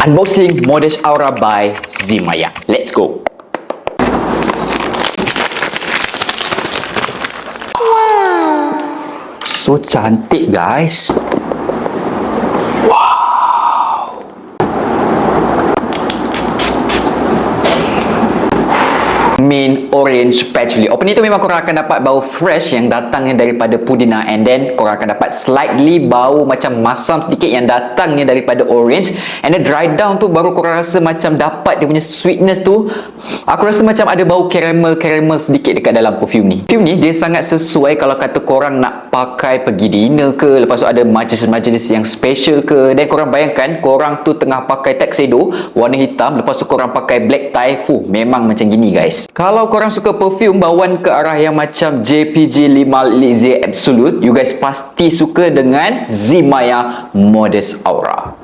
Unboxing Modest Aura by Zimaya. Let's go. So cantik guys. Mint orange patchouli. Open itu memang korang akan dapat bau fresh yang datangnya daripada pudina, and then korang akan dapat slightly bau macam masam sedikit yang datangnya daripada orange, and then dry down tu baru korang rasa macam dapat dia punya sweetness tu. Aku rasa macam ada bau caramel sedikit dekat dalam perfume ni. Perfume ni dia sangat sesuai kalau kata korang nak pakai pergi dinner ke, lepas tu ada majlis yang special ke. Dan korang bayangkan korang tu tengah pakai tuxedo warna hitam, lepas tu korang pakai black tie. Memang macam gini guys. Kalau korang suka perfume bauan ke arah yang macam JPG 5 Elixir Absolute, you guys pasti suka dengan Zimaya Modest Aura.